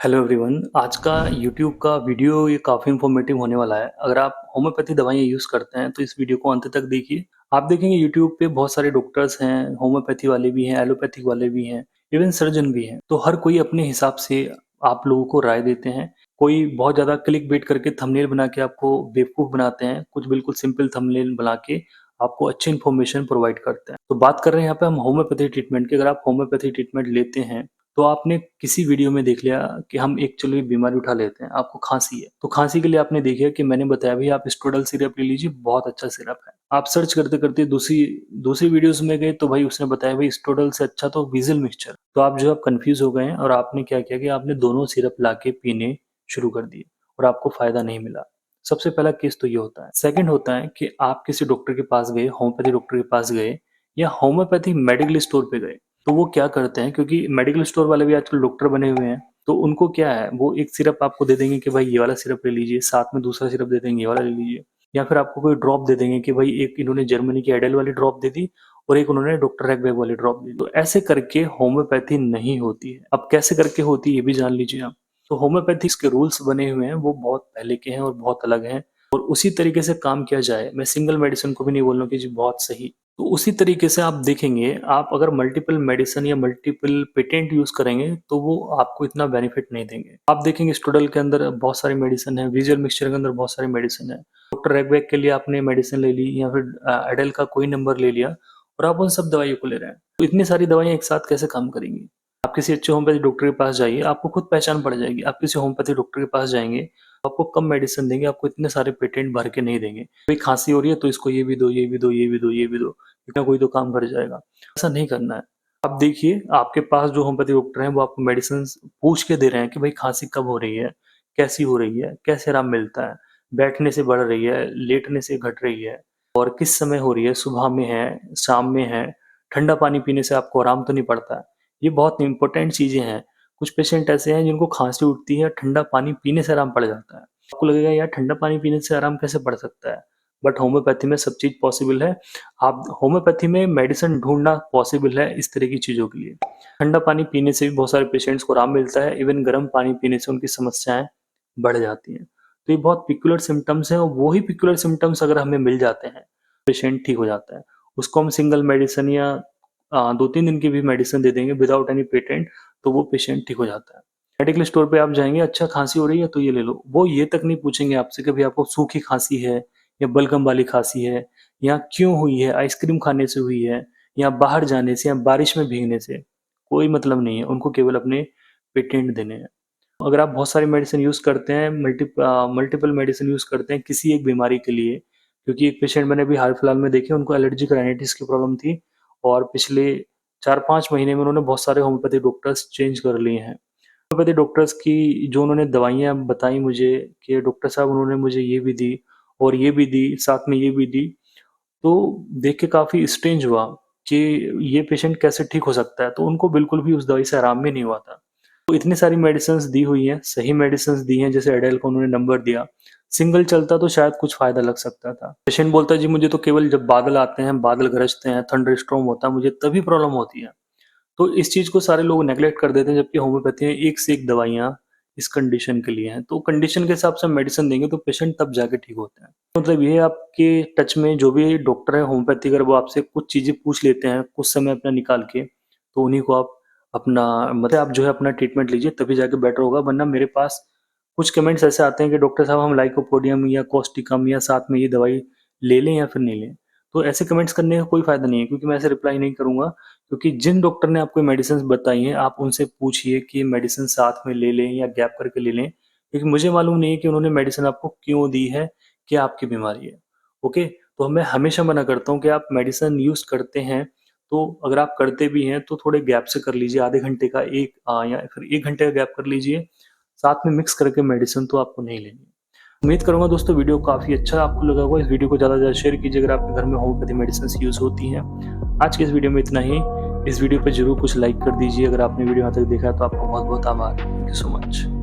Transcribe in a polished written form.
Hello everyone, आज का YouTube का वीडियो ये काफ़ी इन्फॉर्मेटिव होने वाला है। अगर आप होम्योपैथी दवाइयाँ यूज़ करते हैं तो इस वीडियो को अंत तक देखिए। आप देखेंगे यूट्यूब पे बहुत सारे डॉक्टर्स हैं, होम्योपैथी वाले भी हैं, एलोपैथिक वाले भी हैं, इवन सर्जन भी हैं। तो हर कोई अपने हिसाब से आप लोगों को राय देते हैं। कोई बहुत ज़्यादा क्लिक बेट करके थंबनेल बना के आपको बेवकूफ़ बनाते हैं, कुछ बिल्कुल सिंपल थंबनेल बना के आपको अच्छी इन्फॉर्मेशन प्रोवाइड करते हैं। तो बात कर रहे हैं यहाँ पे हम होम्योपैथी ट्रीटमेंट की। अगर आप होम्योपैथी ट्रीटमेंट लेते हैं तो आपने किसी वीडियो में देख लिया कि हम एक चलो एक बीमारी उठा लेते हैं, आपको खांसी है। तो खांसी के लिए आपने देखा कि मैंने बताया भई आप स्टोडल सिरप ले लीजिए, बहुत अच्छा सिरप है। आप सर्च करते-करते दूसरी दूसरी वीडियोज़ में गए तो भाई उसने बताया भई स्टोडल से अच्छा तो वीज़ल मिक्सचर। तो आप जो है कन्फ्यूज़ हो गए हैं और आपने क्या किया कि आपने दोनों सिरप लाके पीने शुरू कर दिए और आपको फ़ायदा नहीं मिला। सबसे पहला केस तो ये होता है। सेकंड होता है कि आप किसी डॉक्टर के पास गए, होम्योपैथी डॉक्टर के पास गए या होम्योपैथी मेडिकल स्टोर पे गए। तो वो क्या करते हैं, क्योंकि मेडिकल स्टोर वाले भी आजकल डॉक्टर बने हुए हैं, तो उनको क्या है, वो एक सिरप आपको दे देंगे कि भाई ये वाला सिरप ले लीजिए, साथ में दूसरा सिरप दे देंगे, ये वाला ले लीजिए। या फिर आपको कोई ड्रॉप दे देंगे कि भाई एक इन्होंने जर्मनी की एडेल वाली ड्रॉप दे दी और एक उन्होंने डॉक्टर रैगबैक वाली ड्रॉप दी। तो ऐसे करके होम्योपैथी नहीं होती है। अब कैसे करके होती है ये भी जान लीजिए आप। तो होम्योपैथी के रूल्स बने हुए हैं, वो बहुत पहले के हैं और बहुत अलग हैं और उसी तरीके से काम किया जाए। मैं सिंगल मेडिसिन को भी नहीं बोल रहा हूँ कि जी बहुत सही। तो उसी तरीके से आप देखेंगे, आप अगर मल्टीपल मेडिसिन या मल्टीपल पेटेंट यूज़ करेंगे, तो वो आपको इतना बेनिफिट नहीं देंगे। आप देखेंगे स्टूडल के अंदर बहुत सारी मेडिसिन है, विज़ुअल मिक्सचर के अंदर बहुत सारी मेडिसिन है। डॉक्टर रैगबैक के लिए आपने मेडिसिन ले ली या फिर एडेल का कोई नंबर ले लिया और आप उन सब दवाइयों को ले रहे हैं। तो इतनी सारी दवाइयाँ एक साथ कैसे काम करेंगी? आप किसी अच्छे होम्योपैथी डॉक्टर के पास जाइए, आपको खुद पहचान पड़ जाएगी। आप किसी होम्योपैथी डॉक्टर के पास जाएँगे, आपको कम मेडिसिन देंगे, आपको इतने सारे पेटेंट भर के नहीं देंगे। कोई खाँसी हो रही है तो इसको ये भी दो, ये भी दो, ये भी दो, ये भी दो। इतना कोई तो काम कर जाएगा। ऐसा नहीं करना है। आप देखिए, आपके पास जो होम्योपैथी डॉक्टर हैं वो आपको मेडिसिन्स पूछ के दे रहे हैं कि भाई खाँसी कब हो रही है, कैसी हो रही है, कैसे आराम मिलता है, बैठने से बढ़ रही है, लेटने से घट रही है और किस समय हो रही है, सुबह में है, शाम में है, ठंडा पानी पीने से आपको आराम तो नहीं पड़ता है। ये बहुत इम्पोर्टेंट चीज़ें हैं। कुछ पेशेंट ऐसे हैं जिनको खाँसी उठती है, ठंडा पानी पीने से आराम पड़ जाता है। आपको लगेगा यार ठंडा पानी पीने से आराम कैसे पड़ सकता है? बट होम्योपैथी में सब चीज़ पॉसिबल है। आप होम्योपैथी में मेडिसिन ढूँढना पॉसिबल है इस तरह की चीज़ों के लिए। ठंडा पानी पीने से भी बहुत सारे पेशेंट्स को आराम मिलता है, इवन गर्म पानी पीने से उनकी समस्याएँ बढ़ जाती हैं। तो ये बहुत पिक्युलर सिम्पटम्स हैं और वो ही पिक्युलर सिम्पटम्स अगर हमें मिल जाते हैं, पेशेंट ठीक हो जाता है। उसको हम सिंगल मेडिसिन या 2-3 दिन की भी मेडिसिन दे देंगे विदाउट एनी पेटेंट, तो वो पेशेंट ठीक हो जाता है। मेडिकल स्टोर पे आप जाएँगे, अच्छा खाँसी हो रही है तो ये ले लो। वो ये तक नहीं पूछेंगे आपसे कि भई आपको सूखी खाँसी है या बलगम वाली खाँसी है या क्यों हुई है, आइसक्रीम खाने से हुई है या बाहर जाने से या बारिश में भीगने से, कोई मतलब नहीं है, उनको केवल अपने पेटेंट देने हैं। अगर आप बहुत सारी मेडिसिन यूज़ करते हैं, मल्टीपल मेडिसिन यूज़ करते हैं किसी एक बीमारी के लिए, क्योंकि एक पेशेंट मैंने अभी हाल-फिलहाल में देखे, उनको एलर्जिक राइनाइटिस की प्रॉब्लम थी और पिछले 4-5 महीने में उन्होंने बहुत सारे होम्योपैथी डॉक्टर्स चेंज कर लिए हैं। होम्योपैथी डॉक्टर्स की जो उन्होंने दवाइयाँ बताई मुझे कि डॉक्टर साहब उन्होंने मुझे ये भी दी और ये भी दी, साथ में ये भी दी, तो देख के काफ़ी स्ट्रेंज हुआ कि ये पेशेंट कैसे ठीक हो सकता है? तो उनको बिल्कुल भी उस दवाई से आराम भी नहीं हुआ था। तो इतनी सारी मेडिसिन्स दी हुई हैं, सही मेडिसिन्स दी हैं, जैसे एडेल का उन्होंने नंबर दिया। सिंगल चलता तो शायद कुछ फ़ायदा लग सकता था। पेशेंट बोलता है जी मुझे तो केवल जब बादल आते हैं, बादल गरजते हैं, थंडर स्टॉर्म होता है, मुझे तभी प्रॉब्लम होती है। तो इस चीज़ को सारे लोग नेगलेक्ट कर देते हैं, जबकि होम्योपैथी में एक से एक दवाइयाँ इस कंडीशन के लिए हैं। तो कंडीशन के हिसाब से मेडिसिन देंगे तो पेशेंट तब जाके ठीक होते हैं। मतलब ये आपके टच में जो भी डॉक्टर है होम्योपैथी, अगर वो आपसे कुछ चीज़ें पूछ लेते हैं, कुछ समय अपना निकाल के, तो उन्हीं को आप अपना मतलब आप जो है अपना ट्रीटमेंट लीजिए, तभी जाके बेटर होगा। वरना मेरे पास कुछ कमेंट्स ऐसे आते हैं कि डॉक्टर साहब हम लाइकोपोडियम या कॉस्टिकम या साथ में ये दवाई ले लें या फिर नहीं लें? तो ऐसे कमेंट्स करने का कोई फ़ायदा नहीं है, क्योंकि मैं ऐसे रिप्लाई नहीं करूँगा। क्योंकि जिन डॉक्टर ने आपको मेडिसिन बताई हैं, आप उनसे पूछिए कि मेडिसिन साथ में ले लें या गैप करके ले लें, क्योंकि मुझे मालूम नहीं है कि उन्होंने मेडिसिन आपको क्यों दी है, क्या आपकी बीमारी है। ओके? तो मैं हमेशा मना करता हूँ कि आप मेडिसिन यूज़ करते हैं, तो अगर आप करते भी हैं तो थोड़े गैप से कर लीजिए, आधे घंटे का या फिर 1 घंटे का गैप कर लीजिए, साथ में मिक्स करके मेडिसिन तो आपको नहीं लेनी है। उम्मीद करूँगा दोस्तों वीडियो काफ़ी अच्छा आपको लगा होगा। इस वीडियो को ज़्यादा से ज़्यादा शेयर कीजिए अगर आपके घर में होम्योपैथी मेडिसिन्स यूज़ होती हैं। आज के इस वीडियो में इतना ही। इस वीडियो पे ज़रूर कुछ लाइक कर दीजिए। अगर आपने वीडियो यहाँ तक देखा है तो आपका बहुत-बहुत आभार। Thank you so much.